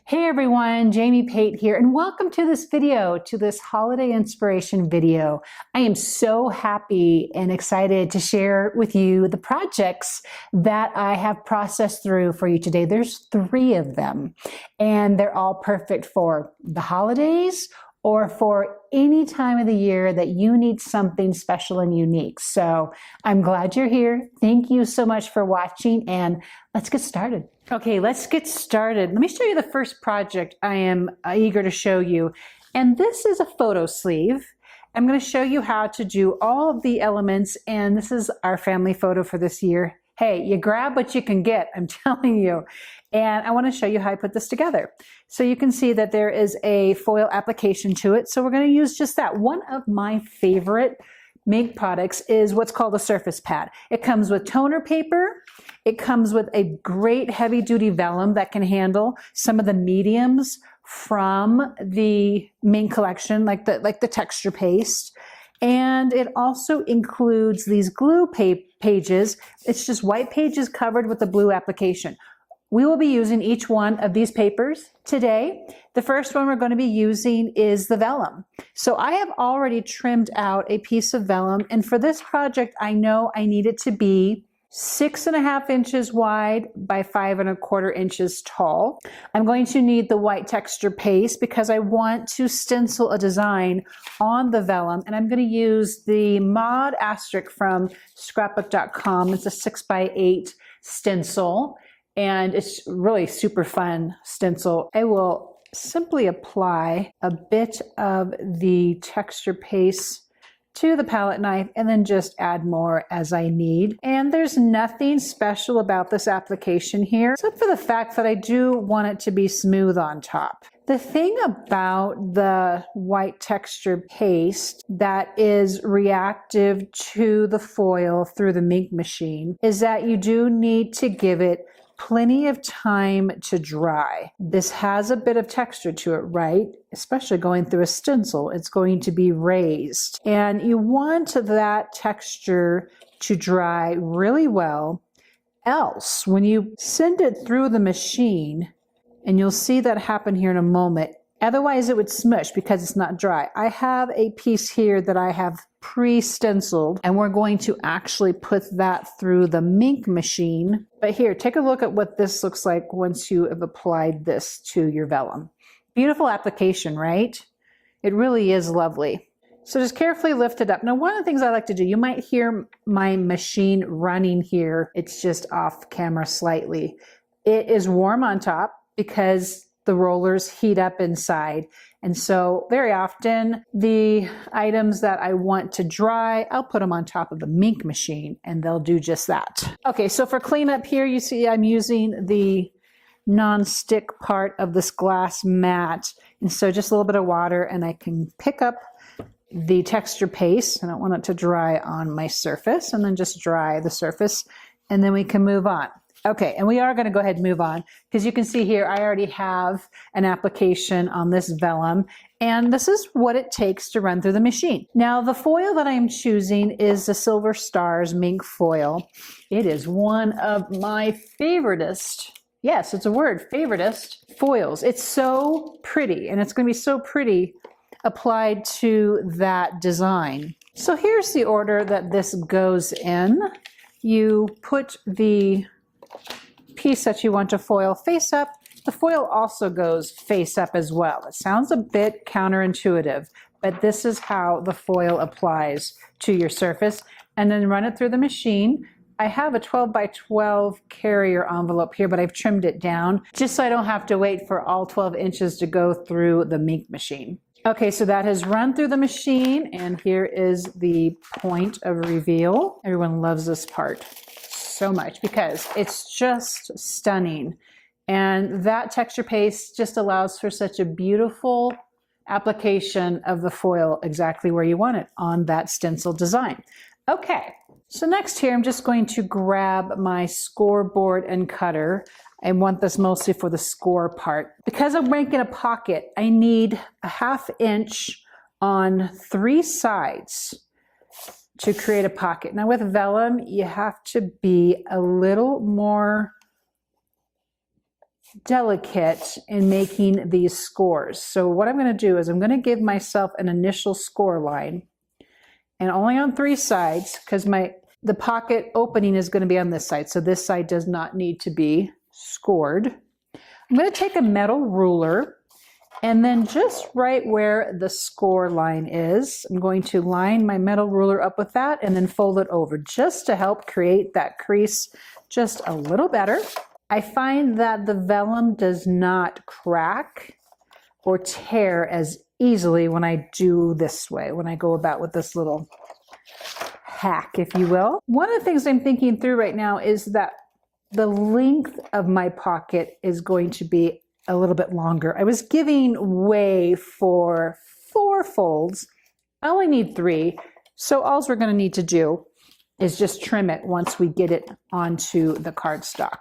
Hey everyone, Jamie Pate here, and welcome to this video, to this holiday inspiration video. I am so happy and excited to share with you the projects that I have processed through for you today. There's 3 of them, and they're all perfect for the holidays or for any time of the year that you need something special and unique. So I'm glad you're here. Thank you so much for watching, and let's get started. Okay, let's get started. Let me show you the first project I am eager to show you. And this is a photo sleeve. I'm going to show you how to do all of the elements, and this is our family photo for this year. Hey, you grab what you can get, I'm telling you. And I want to show you how I put this together. So you can see that there is a foil application to it. So we're going to use just that. One of my favorite Minc products is what's called a Surface Pad. It comes with toner paper. It comes with a great heavy-duty vellum that can handle some of the mediums from the Minc collection, like the texture paste. And it also includes these glue pages. It's just white pages covered with the blue application. We will be using each one of these papers today. The first one we're going to be using is the vellum. So I have already trimmed out a piece of vellum, and for this project I know I need it to be 6.5 inches wide by 5.25 inches tall. I'm going to need the white texture paste because I want to stencil a design on the vellum, and I'm going to use the Mod Asterisk from Scrapbook.com. It's a 6x8 stencil, and it's really super fun stencil. I will simply apply a bit of the texture paste to the palette knife and then just add more as I need. And there's nothing special about this application here, except for the fact that I do want it to be smooth on top. The thing about the white texture paste that is reactive to the foil through the Minc machine is that you do need to give it plenty of time to dry. This has a bit of texture to it, right? Especially going through a stencil, it's going to be raised. And you want that texture to dry really well. Else, when you send it through the machine, and you'll see that happen here in a moment, otherwise it would smush because it's not dry. I have a piece here that I have pre-stenciled, and we're going to actually put that through the Minc machine. But here, take a look at what this looks like once you have applied this to your vellum. Beautiful application, right? It really is lovely. So just carefully lift it up. Now, one of the things I like to do, you might hear my machine running here. It's just off camera slightly. It is warm on top because the rollers heat up inside. And so very often the items that I want to dry, I'll put them on top of the Minc machine and they'll do just that. Okay, so for cleanup here, you see I'm using the non-stick part of this glass mat. And so just a little bit of water and I can pick up the texture paste. I don't want it to dry on my surface, and then just dry the surface, and then we can move on. Okay, and we are going to go ahead and move on because you can see here I already have an application on this vellum, and this is what it takes to run through the machine. Now, the foil that I'm choosing is the Silver Stars Minc foil. It is one of my favoritist, yes, it's a word, favoritist foils. It's so pretty, and it's going to be so pretty applied to that design. So here's the order that this goes in. You put the piece that you want to foil face up. The foil also goes face up as well. It sounds a bit counterintuitive, but this is how the foil applies to your surface. And then run it through the machine. I have a 12x12 carrier envelope here, but I've trimmed it down just so I don't have to wait for all 12 inches to go through the Minc machine. Okay, so that has run through the machine, and here is the point of reveal. Everyone loves this part so much because it's just stunning, and that texture paste just allows for such a beautiful application of the foil exactly where you want it on that stencil design. Okay, so next here I'm just going to grab my scoreboard and cutter. I want this mostly for the score part. Because I'm making a pocket, I need a 1/2 inch on 3 sides to create a pocket. Now with vellum, you have to be a little more delicate in making these scores. So what I'm going to do is I'm going to give myself an initial score line, and only on 3 sides, because the pocket opening is going to be on this side. So this side does not need to be scored. I'm going to take a metal ruler, and then just right where the score line is, I'm going to line my metal ruler up with that and then fold it over just to help create that crease just a little better. I find that the vellum does not crack or tear as easily when I do this way, when I go about with this little hack, if you will. One of the things I'm thinking through right now is that the length of my pocket is going to be a little bit longer. I was giving way for 4 folds. I only need 3. So all we're going to need to do is just trim it once we get it onto the cardstock.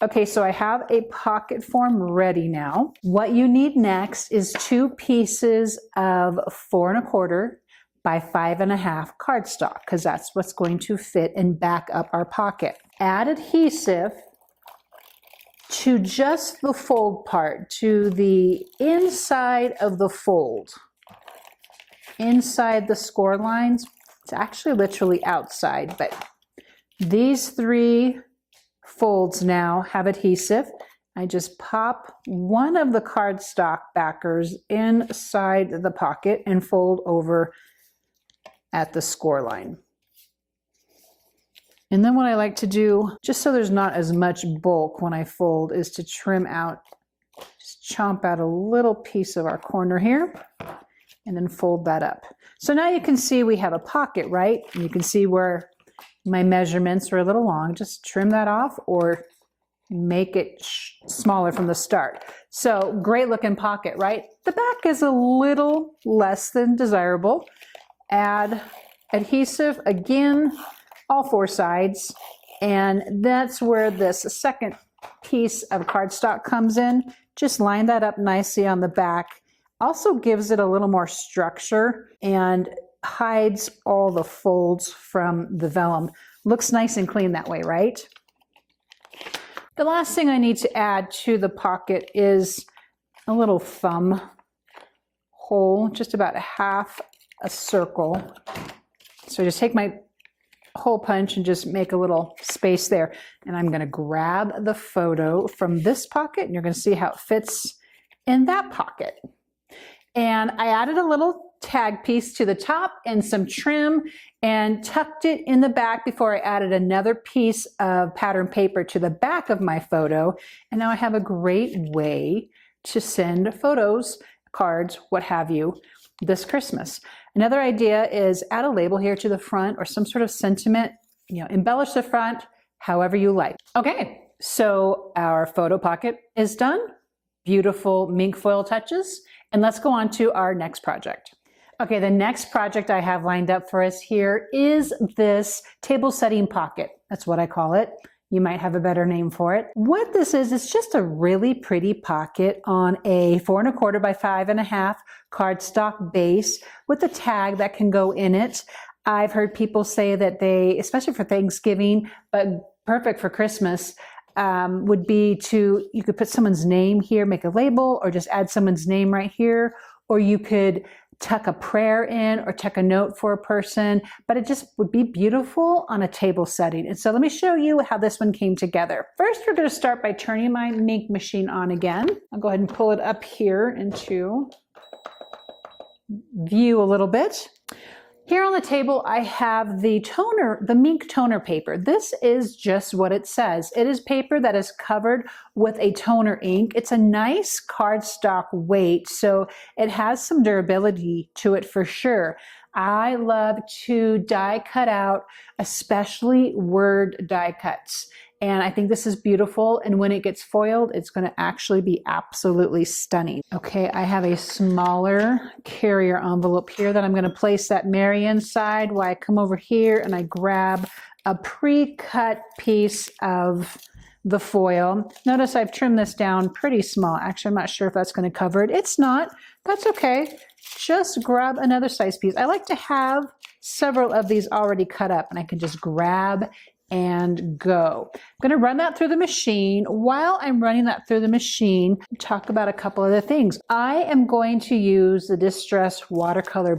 Okay, so I have a pocket form ready now. What you need next is 2 pieces of 4 1/4 by 5 1/2 cardstock, because that's what's going to fit and back up our pocket. Add adhesive to just the fold part, to the inside of the fold. Inside the score lines, it's actually literally outside, but these 3 folds now have adhesive. I just pop one of the cardstock backers inside the pocket and fold over at the score line. And then what I like to do, just so there's not as much bulk when I fold, is to trim out, just chomp out a little piece of our corner here and then fold that up. So now you can see we have a pocket, right? And you can see where my measurements are a little long. Just trim that off or make it smaller from the start. So great looking pocket, right? The back is a little less than desirable. Add adhesive again, all 4 sides, and that's where this second piece of cardstock comes in. Just line that up nicely on the back. Also gives it a little more structure and hides all the folds from the vellum. Looks nice and clean that way, right? The last thing I need to add to the pocket is a little thumb hole, just about half a circle. So just take my hole punch and just make a little space there. And I'm going to grab the photo from this pocket, and you're going to see how it fits in that pocket. And I added a little tag piece to the top and some trim and tucked it in the back before I added another piece of pattern paper to the back of my photo. And now I have a great way to send photos, cards, what have you, this Christmas. Another idea is add a label here to the front or some sort of sentiment, embellish the front however you like. Okay, so our photo pocket is done. Beautiful Minc foil touches. And let's go on to our next project. Okay, the next project I have lined up for us here is this table setting pocket. That's what I call it. You might have a better name for it. What this is, it's just a really pretty pocket on a 4 1/4 by 5 1/2 cardstock base with a tag that can go in it. I've heard people say that they, especially for Thanksgiving, but perfect for Christmas, would be you could put someone's name here, make a label, or just add someone's name right here, or you could tuck a prayer in or tuck a note for a person, but it just would be beautiful on a table setting. And so let me show you how this one came together. First, we're going to start by turning my Minc machine on again. I'll go ahead and pull it up here into view a little bit. Here on the table, I have the Minc toner paper. This is just what it says. It is paper that is covered with a toner ink. It's a nice cardstock weight, so it has some durability to it for sure. I love to die cut out, especially word die cuts. And I think this is beautiful. And when it gets foiled, it's going to actually be absolutely stunning. Okay, I have a smaller carrier envelope here that I'm going to place that Mary inside while I come over here and I grab a pre-cut piece of the foil. Notice I've trimmed this down pretty small. Actually, I'm not sure if that's going to cover it. It's not. That's okay. Just grab another size piece. I like to have several of these already cut up, and I can just grab and go. I'm going to run that through the machine. While I'm running that through the machine, talk about a couple other things. I am going to use the Distress watercolor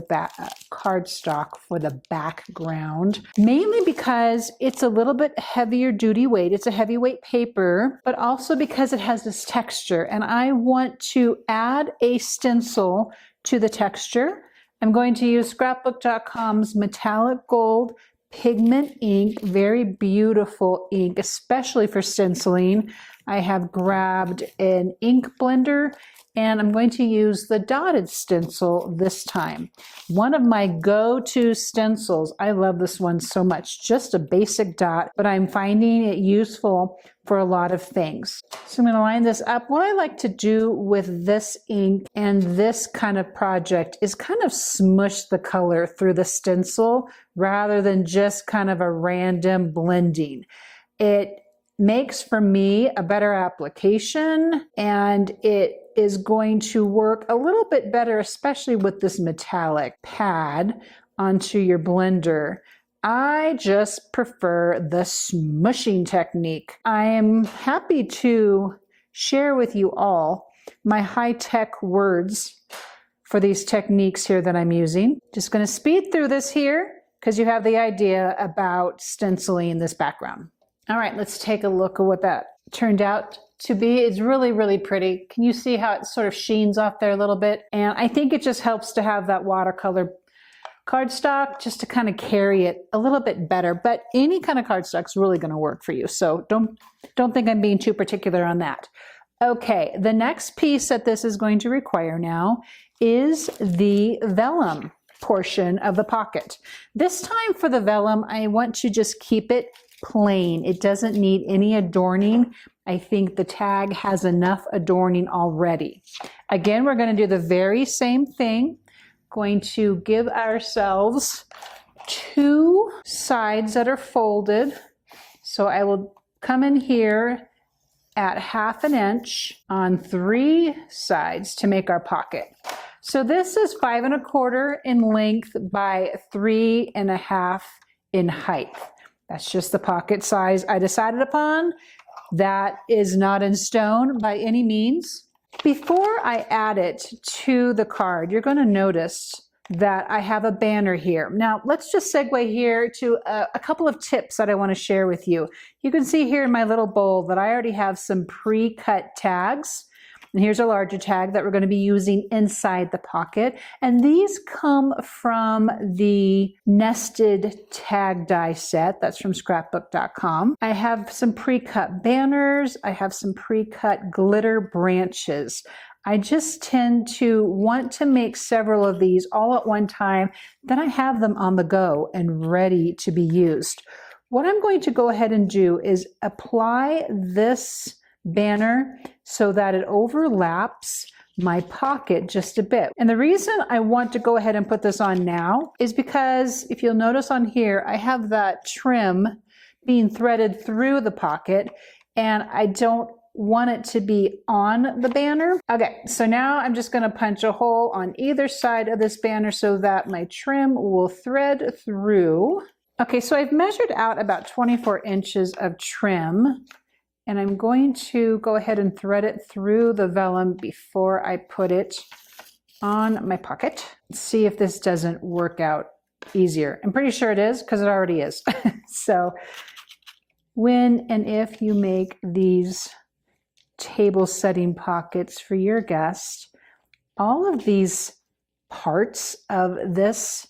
cardstock for the background, mainly because it's a little bit heavier duty weight. It's a heavyweight paper, but also because it has this texture, and I want to add a stencil to the texture. I'm going to use Scrapbook.com's metallic gold pigment ink, very beautiful ink, especially for stenciling. I have grabbed an ink blender, and I'm going to use the dotted stencil this time. One of my go-to stencils. I love this one so much. Just a basic dot, but I'm finding it useful for a lot of things. So I'm going to line this up. What I like to do with this ink and this kind of project is kind of smush the color through the stencil rather than just kind of a random blending. It makes for me a better application, and it is going to work a little bit better, especially with this metallic pad onto your blender. I just prefer the smushing technique. I am happy to share with you all my high-tech words for these techniques here that I'm using. Just going to speed through this here because you have the idea about stenciling this background. All right, let's take a look at what that turned out to be. It's really, really pretty. Can you see how it sort of sheens off there a little bit? And I think it just helps to have that watercolor cardstock just to kind of carry it a little bit better. But any kind of cardstock is really going to work for you. So don't think I'm being too particular on that. Okay, the next piece that this is going to require now is the vellum portion of the pocket. This time for the vellum, I want to just keep it plain. It doesn't need any adorning. I think the tag has enough adorning already. Again, we're going to do the very same thing. Going to give ourselves 2 sides that are folded. So I will come in here at 1/2 inch on 3 sides to make our pocket. So this is 5 1/4 in length by 3 1/2 in height. That's just the pocket size I decided upon. That is not in stone by any means. Before I add it to the card, you're going to notice that I have a banner here. Now, let's just segue here to a couple of tips that I want to share with you. You can see here in my little bowl that I already have some pre-cut tags. And here's a larger tag that we're going to be using inside the pocket. And these come from the nested tag die set. That's from Scrapbook.com. I have some pre-cut banners. I have some pre-cut glitter branches. I just tend to want to make several of these all at one time. Then I have them on the go and ready to be used. What I'm going to go ahead and do is apply this banner so that it overlaps my pocket just a bit. And the reason I want to go ahead and put this on now is because if you'll notice on here, I have that trim being threaded through the pocket, and I don't want it to be on the banner. Okay, so now I'm just going to punch a hole on either side of this banner so that my trim will thread through. Okay, so I've measured out about 24 inches of trim, and I'm going to go ahead and thread it through the vellum before I put it on my pocket. Let's see if this doesn't work out easier. I'm pretty sure it is because it already is. So when and if you make these table setting pockets for your guests, all of these parts of this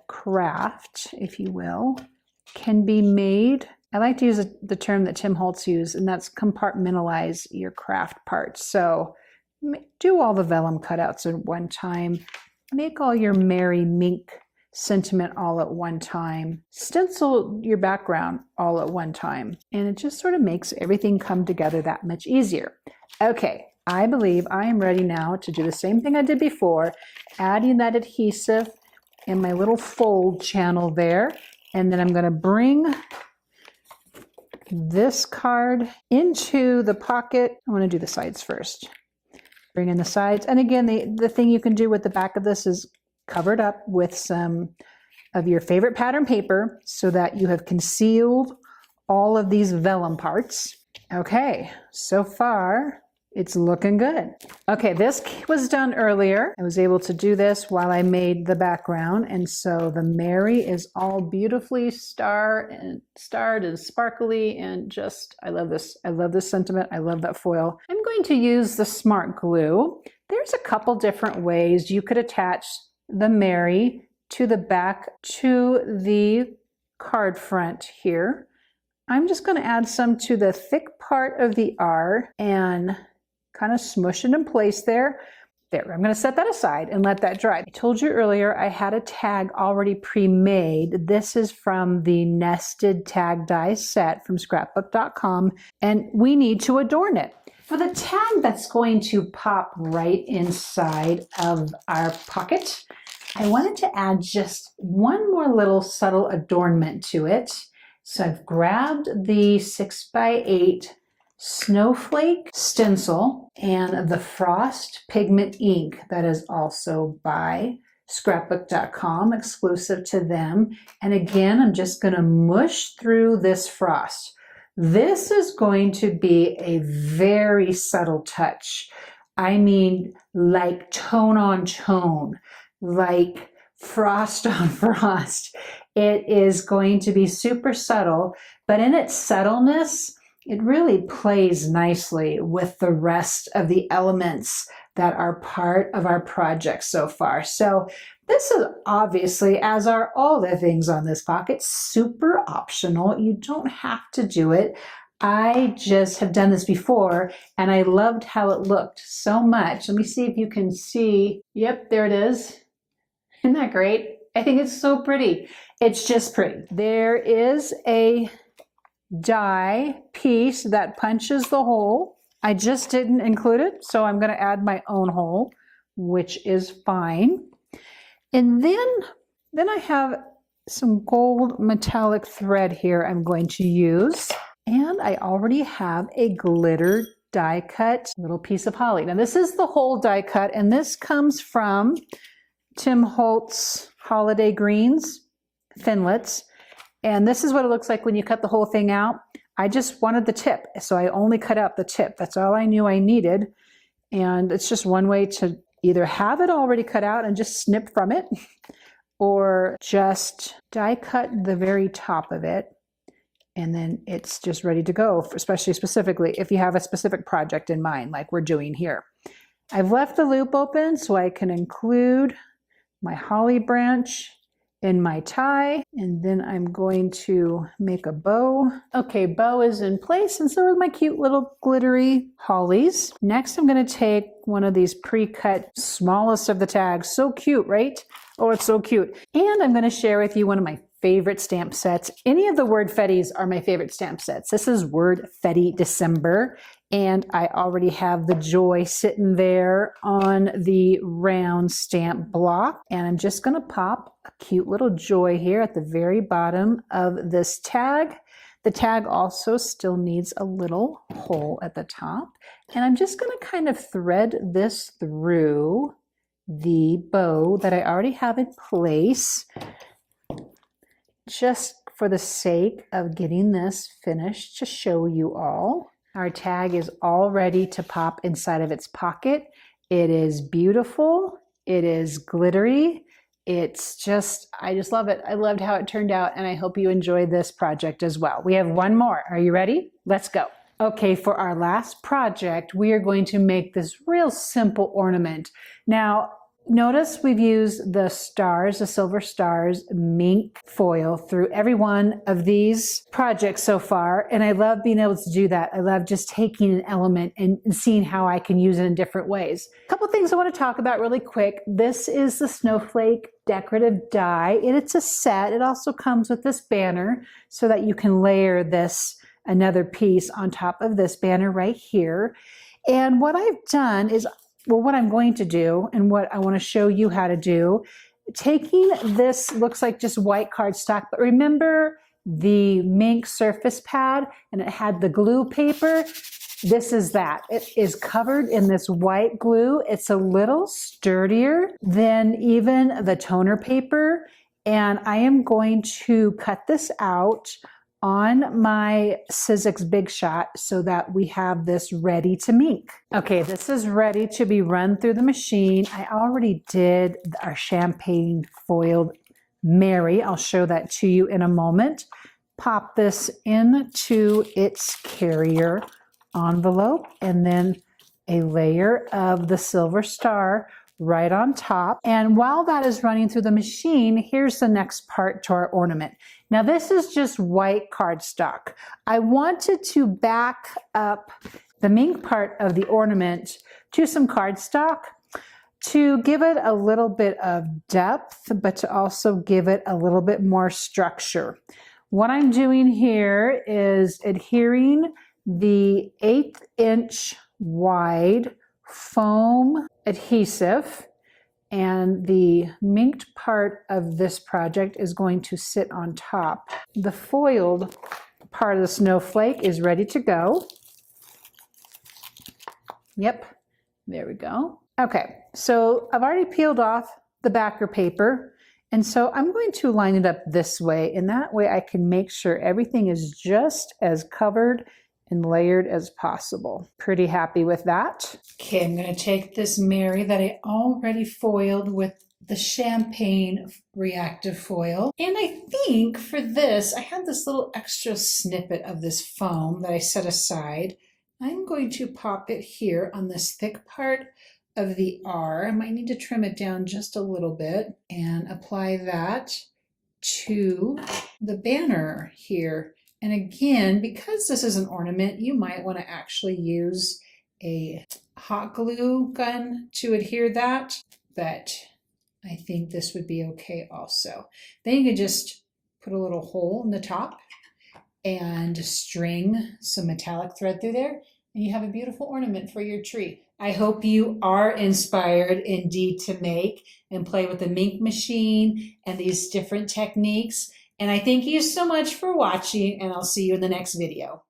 craft, if you will, can be made. I like to use the term that Tim Holtz used, and that's compartmentalize your craft parts. So do all the vellum cutouts at one time. Make all your merry mink sentiment all at one time. Stencil your background all at one time. And it just sort of makes everything come together that much easier. Okay, I believe I am ready now to do the same thing I did before, adding that adhesive in my little fold channel there. And then I'm going to bring this card into the pocket. I want to do the sides first. Bring in the sides. And again, the thing you can do with the back of this is cover it up with some of your favorite pattern paper so that you have concealed all of these vellum parts. Okay, so far it's looking good. Okay, this was done earlier. I was able to do this while I made the background, and so the Mary is all beautifully starred and sparkly, and just, I love this. I love this sentiment. I love that foil. I'm going to use the smart glue. There's a couple different ways you could attach the Mary to the back to the card front here. I'm just going to add some to the thick part of the R and kind of smush it in place there. There, I'm going to set that aside and let that dry. I told you earlier I had a tag already pre-made. This is from the Nested Tag Die Set from Scrapbook.com, and we need to adorn it. For the tag that's going to pop right inside of our pocket, I wanted to add just one more little subtle adornment to it. So I've grabbed the 6x8 Snowflake Stencil and the Frost Pigment ink that is also by Scrapbook.com, exclusive to them. And again, I'm just going to mush through this frost. This is going to be a very subtle touch. I mean, like tone on tone, like frost on frost. It is going to be super subtle, but in its subtleness, it really plays nicely with the rest of the elements that are part of our project so far. So this is obviously, as are all the things on this pocket, super optional. You don't have to do it. I just have done this before and I loved how it looked so much. Let me see if you can see. Yep, there it is. Isn't that great? I think it's so pretty. It's just pretty. There is a die piece that punches the hole. I just didn't include it, so I'm going to add my own hole, which is fine. And then I have some gold metallic thread here I'm going to use. And I already have a glitter die cut little piece of holly. Now this is the whole die cut, and this comes from Tim Holtz Holiday Greens Finlets. And this is what it looks like when you cut the whole thing out. I just wanted the tip, so I only cut out the tip. That's all I knew I needed. And it's just one way to either have it already cut out and just snip from it, or just die cut the very top of it. And then it's just ready to go, especially specifically if you have a specific project in mind, like we're doing here. I've left the loop open so I can include my holly branch in my tie, and then I'm going to make a bow. Okay, bow is in place, and so are my cute little glittery hollies. Next, I'm going to take one of these pre-cut, smallest of the tags. So cute, right? Oh, it's so cute. And I'm going to share with you one of my favorite stamp sets. Any of the WordFettis are my favorite stamp sets. This is WordFetti December, and I already have the joy sitting there on the round stamp block. And I'm just going to pop a cute little joy here at the very bottom of this tag. The tag also still needs a little hole at the top. And I'm just going to kind of thread this through the bow that I already have in place, just for the sake of getting this finished to show you all. Our tag is all ready to pop inside of its pocket. It is beautiful. It is glittery. It's just, I just love it. I loved how it turned out, and I hope you enjoyed this project as well. We have one more. Are you ready? Let's go. Okay, for our last project, we are going to make this real simple ornament. Now, notice we've used the stars, the silver stars, Minc foil through every one of these projects so far, and I love being able to do that. I love just taking an element and seeing how I can use it in different ways. A couple things I want to talk about really quick. This is the Snowflake Decorative Die. It's a set. It also comes with this banner so that you can layer this another piece on top of this banner right here. And what I've done is, well, what I'm going to do and what I want to show you how to do, taking this, looks like just white cardstock, but remember the Minc Surface Pad, and it had the glue paper? This is that. It is covered in this white glue. It's a little sturdier than even the toner paper, and I am going to cut this out on my SIzzix Big Shot so that we have this ready to Minc. Okay, this is ready to be run through the machine. I already did our champagne foiled Mary. I'll show that to you in a moment. Pop this into its carrier envelope and then a layer of the silver star right on top. And while that is running through the machine, here's the next part to our ornament. Now this is just white cardstock. I wanted to back up the Minc part of the ornament to some cardstock to give it a little bit of depth, but to also give it a little bit more structure. What I'm doing here is adhering the 1/8 inch wide foam adhesive, and the Minced part of this project is going to sit on top. The foiled part of the snowflake is ready to go. Yep, there we go. Okay, so I've already peeled off the backer paper, and so I'm going to line it up this way, and that way I can make sure everything is just as covered and layered as possible. Pretty happy with that. Okay, I'm going to take this Mary that I already foiled with the champagne reactive foil. And I think for this, I had this little extra snippet of this foam that I set aside. I'm going to pop it here on this thick part of the R. I might need to trim it down just a little bit and apply that to the banner here. And again, because this is an ornament, you might want to actually use a hot glue gun to adhere that, but I think this would be okay also. Then you could just put a little hole in the top and string some metallic thread through there, and you have a beautiful ornament for your tree. I hope you are inspired indeed to make and play with the Minc machine and these different techniques. And I thank you so much for watching, and I'll see you in the next video.